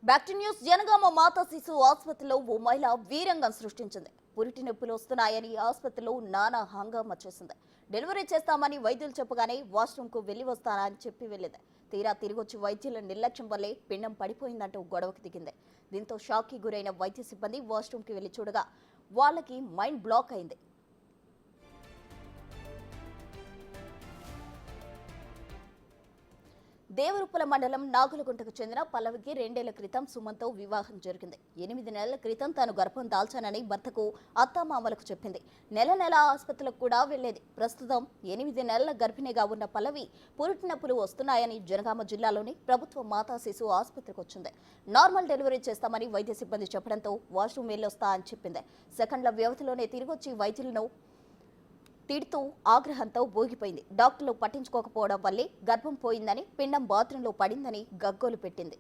Back to news. Jangaon మాతా శిశు ఆసుపత్రిలో ఓ మహిళ వీరంగం సృష్టించింది. పురిటి నొప్పులు వస్తున్నాయని ఆసుపత్రిలో నానా హంగామా చేసింది. డెలివరీ చేస్తామని వైద్యులు చెప్పగానే వాష్రూమ్ కు వెళ్లి వస్తానా అని చెప్పి వెళ్లింది. తీరా తిరిగొచ్చి వైద్యుల నిర్లక్ష్యం వల్లే పిండం పడిపోయిందంటూ గొడవకు దిగింది. దీంతో షాక్ కి గురైన వైద్య సిబ్బంది వాష్రూమ్ కి వెళ్లి చూడగా వాళ్ళకి మైండ్ బ్లాక్ అయింది. దేవరుప్పల మండలం నాగులగుంటకు చెందిన పల్లవికి 2 ఏళ్ల క్రితం సుమన్తో వివాహం జరిగింది. 8 నెలల క్రితం తాను గర్భం దాల్చానని భర్తకు అత్తామామలకు చెప్పింది. నెల ఆసుపత్రులకు కూడా వెళ్లేది. ప్రస్తుతం 8 నెలల గర్భిణిగా ఉన్న పల్లవి పురిటి నొప్పులు వస్తున్నాయని జనగామ జిల్లాలోని ప్రభుత్వ మాతా శిశు ఆసుపత్రికి వచ్చింది. నార్మల్ డెలివరీ చేస్తామని వైద్య సిబ్బంది చెప్పడంతో వాష్రూమ్ వెళ్ళొస్తా అని చెప్పింది. సెకండ్ల వ్యవధిలోనే తిరిగొచ్చి వైద్యులను తిడుతూ ఆగ్రహంతో ఊగిపోయింది. డాక్టర్లు పట్టించుకోకపోవడం వల్లే గర్భం పోయిందని, పిండం బాత్రూంలో పడిందని గగ్గోలు పెట్టింది.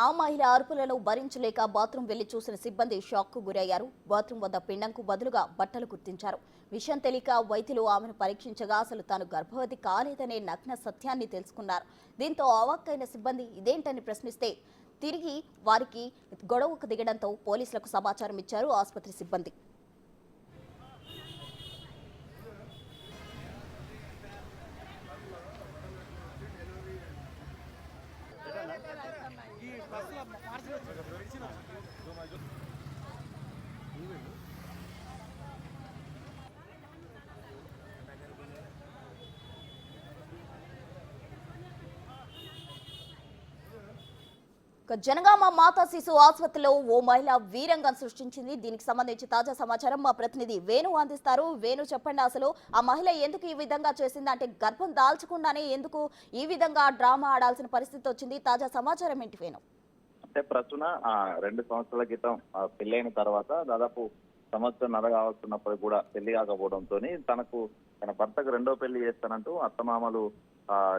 ఆ మహిళ అరుపులను భరించలేక బాత్రూం వెళ్లి చూసిన సిబ్బంది షాక్ కు గురయ్యారు. బాత్రూం వద్ద పిండంకు బదులుగా బట్టలు గుర్తించారు. విషయం తెలియక వైద్యులు ఆమెను పరీక్షించగా అసలు తాను గర్భవతి కాలేదనే నగ్న సత్యాన్ని తెలుసుకున్నారు. దీంతో అవాక్కైన సిబ్బంది ఇదేంటని ప్రశ్నిస్తే తిరిగి వారికి గొడవకు దిగడంతో పోలీసులకు సమాచారం ఇచ్చారు ఆసుపత్రి సిబ్బంది. జనగామ మాతా శిశు ఆసుపత్రిలో ఓ మహిళ వీరంగం సృష్టించింది. దీనికి సంబంధించి తాజా సమాచారం మా ప్రతినిధి వేణు అందిస్తారు. వేణు, చెప్పండి, అసలు ఆ మహిళ ఎందుకు ఈ విధంగా చేసింది? అంటే గర్భం దాల్చకుండానే ఎందుకు ఈ విధంగా డ్రామా ఆడాల్సిన పరిస్థితి వచ్చింది? తాజా సమాచారం ఏంటి వేణు? అంటే ప్రస్తుతం 2 సంవత్సరాల క్రితం పెళ్లైన తర్వాత దాదాపు సంవత్సరంన్నర కావస్తున్నప్పుడు కూడా పెళ్లి కాకపోవడంతో తన భర్తకు 2వ పెళ్లి చేస్తానంటూ అత్తమామలు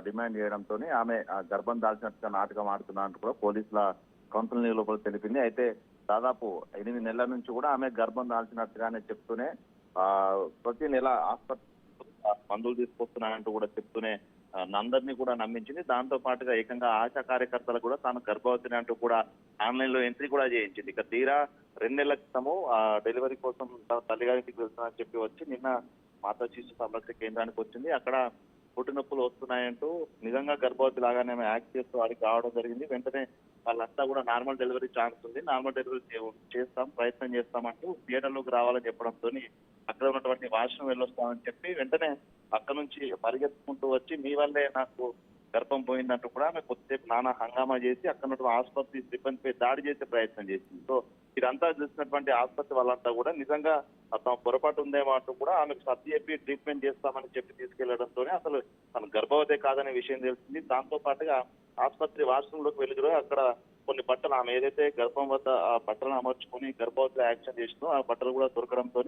డిమాండ్ చేయడంతో ఆమె గర్భం దాల్చినట్టుగా నాటకం ఆడుతున్నట్టు కూడా పోలీసుల కౌన్సిల్ లోపల తెలిపింది. అయితే దాదాపు 8 నెలల నుంచి కూడా ఆమె గర్భం దాల్చినట్టుగానే చెప్తూనే ప్రతి నెల ఆసుపత్రి మందులు తీసుకొస్తున్నానంటూ కూడా చెప్తూనే అందరినీ కూడా నమ్మించింది. దాంతో పాటుగా ఏకంగా ఆశా కార్యకర్తలు కూడా తాను గర్భవతిని అంటూ కూడా ఆన్లైన్ లో ఎంట్రీ కూడా చేయించింది. ఇక తీరా 2 నెలల క్రితము డెలివరీ కోసం తల్లిగారింటికి వెళ్తానని చెప్పి వచ్చి నిన్న మాతా శిశు సంరక్షణ కేంద్రానికి వచ్చింది. అక్కడ పుట్టి నొప్పులు వస్తున్నాయంటూ నిజంగా గర్భవతి లాగానే యాక్ట్ చేస్తూ వాడికి రావడం జరిగింది. వెంటనే వాళ్ళంతా కూడా నార్మల్ డెలివరీ ఛాన్స్ ఉంది, నార్మల్ డెలివరీ చేస్తాం, ప్రయత్నం చేస్తామంటూ థియేటర్లోకి రావాలని చెప్పడంతో అక్కడ ఉన్నటువంటి వాష్రూమ్ వెళ్ళొస్తామని చెప్పి వెంటనే అక్కడ నుంచి పరిగెత్తుకుంటూ వచ్చి మీ వల్లే నాకు గర్భం పోయిందంటూ కూడా ఆమె కొద్దిసేపు నానా హంగామా చేసి అక్కడ ఉన్నటువంటి ఆసుపత్రి సిబ్బందిపై దాడి చేసే ప్రయత్నం చేసింది. సో ఇదంతా చూసినటువంటి ఆసుపత్రి వాళ్ళంతా కూడా నిజంగా తమ పొరపాటు ఉందేమో అంటూ కూడా ఆమెకు సర్ది చెప్పి ట్రీట్మెంట్ చేస్తామని చెప్పి తీసుకెళ్లడంతోనే అసలు తను గర్భవతే కాదనే విషయం తెలిసింది. దాంతో పాటుగా ఆసుపత్రి వాష్రూమ్ లోకి వెళ్ళి అక్కడ కొన్ని బట్టలు ఆమె ఏదైతే గర్భం వద్ద ఆ బట్టలను అమర్చుకుని గర్భవతిలో యాక్షన్ చేసిందో ఆ బట్టలు కూడా దొరకడంతో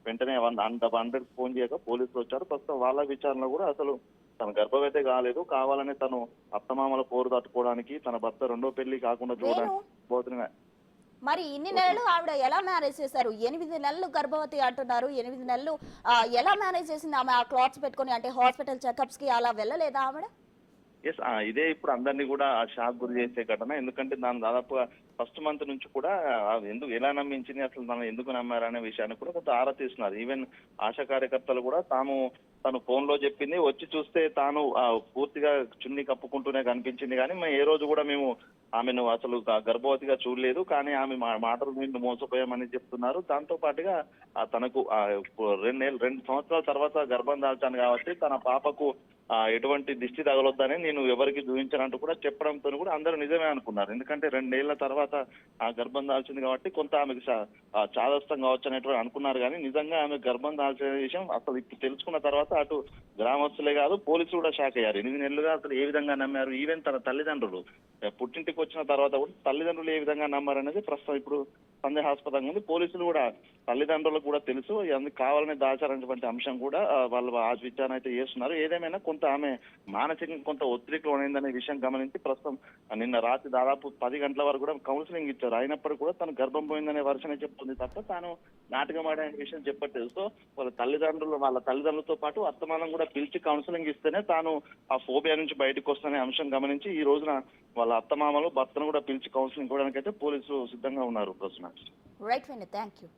వెంటనే 100 ఫోన్ చేయగా పోలీసులు వచ్చారు. ప్రస్తుతం వాళ్ళ విచారణలో కూడా అసలు తన గర్భవతే కాలేదు, కావాలని తను అత్తమామల పోరు తట్టుకోవడానికి తన భర్త 2వ పెళ్లి కాకుండా చూడడానికి పోతున్నా. మరి ఇన్ని నెలలు ఆవిడ ఎలా మేనేజ్ చేశారు? 8 నెలలు గర్భవతి అంటున్నారు. 8 నెలలు ఎలా మేనేజ్ చేసింది ఆమె? ఆ క్లాత్స్ పెట్టుకుని, అంటే హాస్పిటల్ చెకప్స్ కి అలా వెళ్ళలేదా ఆవిడ? ఎస్, ఇదే ఇప్పుడు అందరినీ కూడా షాక్ గురి చేసే ఘటన. ఎందుకంటే దాని దాదాపుగా ఫస్ట్ మంత్ నుంచి కూడా ఎందుకు ఎలా నమ్మించింది, అసలు మనం ఎందుకు నమ్మారనే విషయాన్ని కూడా కొంత ఆరా తీస్తున్నారు. ఈవెన్ ఆశా కార్యకర్తలు కూడా తను ఫోన్ లో చెప్పింది, వచ్చి చూస్తే తాను పూర్తిగా చున్ని కప్పుకుంటూనే కనిపించింది, కానీ ఏ రోజు కూడా మేము ఆమెను అసలు గర్భవతిగా చూడలేదు, కానీ ఆమె మాటలు మీద మోసపోయామని చెప్తున్నారు. దాంతో పాటుగా తనకు 2 సంవత్సరాల తర్వాత గర్భం దాల్చాను కాబట్టి తన పాపకు ఎటువంటి దిష్టి తగలొద్దని నేను ఎవరికి చూపించానంటూ కూడా చెప్పడంతో కూడా అందరూ నిజమే అనుకున్నారు. ఎందుకంటే 2 ఏళ్ల తర్వాత ఆ గర్భం దాల్చింది కాబట్టి కొంత ఆమెకు చాదస్తం కావచ్చు అనేటువంటి అనుకున్నారు, కానీ నిజంగా ఆమె గర్భం దాల్చిన విషయం అసలు ఇప్పుడు తెలుసుకున్న తర్వాత అటు గ్రామస్తులే కాదు పోలీసులు కూడా షాక్ అయ్యారు. 8 నెలలుగా అసలు ఏ విధంగా నమ్మారు, ఈవెన్ తన తల్లిదండ్రులు పుట్టింటికి వచ్చిన తర్వాత కూడా తల్లిదండ్రులు ఏ విధంగా నమ్మారనేది ప్రస్తుతం ఇప్పుడు సందేహాస్పదంగా ఉంది. పోలీసులు కూడా తల్లిదండ్రులకు కూడా తెలుసు, అందుకు కావాలని దాచారనేటువంటి అంశం కూడా వాళ్ళు విచారణ అయితే చేస్తున్నారు. ఏదేమైనా కొంత ఆమె మానసికంగా కొంత ఒత్తిడికి లోనైందనే విషయం గమనించి ప్రస్తుతం నిన్న రాత్రి దాదాపు 10 గంటల వరకు కూడా కౌన్సిలింగ్ ఇచ్చారు. అయినప్పటికీ కూడా తను గర్భం పోయిందనే వర్షనే చెప్తుంది తప్ప తాను నాటకం ఆడే విషయం చెప్పట్లేదు. సో వాళ్ళ తల్లిదండ్రులతో పాటు అత్తమానం కూడా పిలిచి కౌన్సిలింగ్ ఇస్తేనే తాను ఆ ఫోబియా నుంచి బయటకు వస్తున్న అంశం గమనించి ఈ రోజున వాళ్ళ అత్తమామలు భర్తను కూడా పిలిచి కౌన్సిలింగ్ ఇవ్వడానికి అయితే పోలీసులు సిద్ధంగా ఉన్నారు. ప్రశ్న రైట్, థ్యాంక్ యూ.